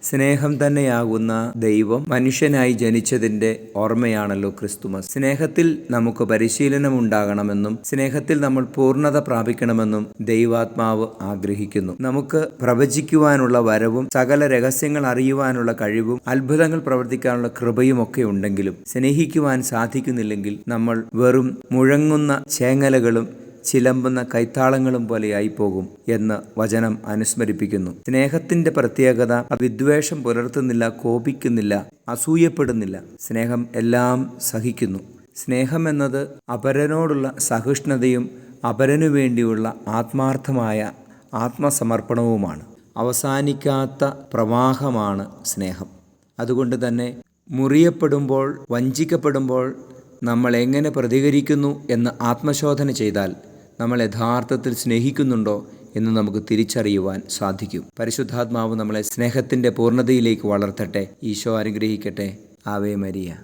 സ്നേഹം തന്നെയാകുന്ന ദൈവം മനുഷ്യനായി ജനിച്ചതിൻ്റെ ഓർമ്മയാണല്ലോ ക്രിസ്തുമസ്. സ്നേഹത്തിൽ നമുക്ക് പരിശീലനം ഉണ്ടാകണമെന്നും സ്നേഹത്തിൽ നമ്മൾ പൂർണ്ണത പ്രാപിക്കണമെന്നും ദൈവാത്മാവ് ആഗ്രഹിക്കുന്നു. നമുക്ക് പ്രവചിക്കുവാനുള്ള വരവും സകല രഹസ്യങ്ങൾ അറിയുവാനുള്ള കഴിവും അത്ഭുതങ്ങൾ പ്രവർത്തിക്കാനുള്ള കൃപയും ഒക്കെ ഉണ്ടെങ്കിലും സ്നേഹിക്കുവാൻ സാധിക്കുന്നില്ലെങ്കിൽ നമ്മൾ വെറും മുഴങ്ങുന്ന ചേങ്ങലകളും ചിലമ്പുന്ന കൈത്താളങ്ങളും പോലെയായി പോകും എന്ന് വചനം അനുസ്മരിപ്പിക്കുന്നു. സ്നേഹത്തിന്റെ പ്രത്യേകത വിദ്വേഷം പുലർത്തുന്നില്ല, കോപിക്കുന്നില്ല, അസൂയപ്പെടുന്നില്ല. സ്നേഹം എല്ലാം സഹിക്കുന്നു. സ്നേഹം എന്നത് അപരനോടുള്ള സഹിഷ്ണുതയും അപരനു വേണ്ടിയുള്ള ആത്മാർത്ഥമായ ആത്മസമർപ്പണവുമാണ്. അവസാനിക്കാത്ത പ്രവാഹമാണ് സ്നേഹം. അതുകൊണ്ട് തന്നെ മുറിയപ്പെടുമ്പോൾ, വഞ്ചിക്കപ്പെടുമ്പോൾ നമ്മൾ എങ്ങനെ പ്രതികരിക്കുന്നു എന്ന് ആത്മശോധന ചെയ്താൽ നമ്മൾ യഥാർത്ഥത്തിൽ സ്നേഹിക്കുന്നുണ്ടോ എന്ന് നമുക്ക് തിരിച്ചറിയുവാൻ സാധിക്കും. പരിശുദ്ധാത്മാവ് നമ്മളെ സ്നേഹത്തിൻ്റെ പൂർണ്ണതയിലേക്ക് വളർത്തട്ടെ. ഈശോ അനുഗ്രഹിക്കട്ടെ. Ave Maria.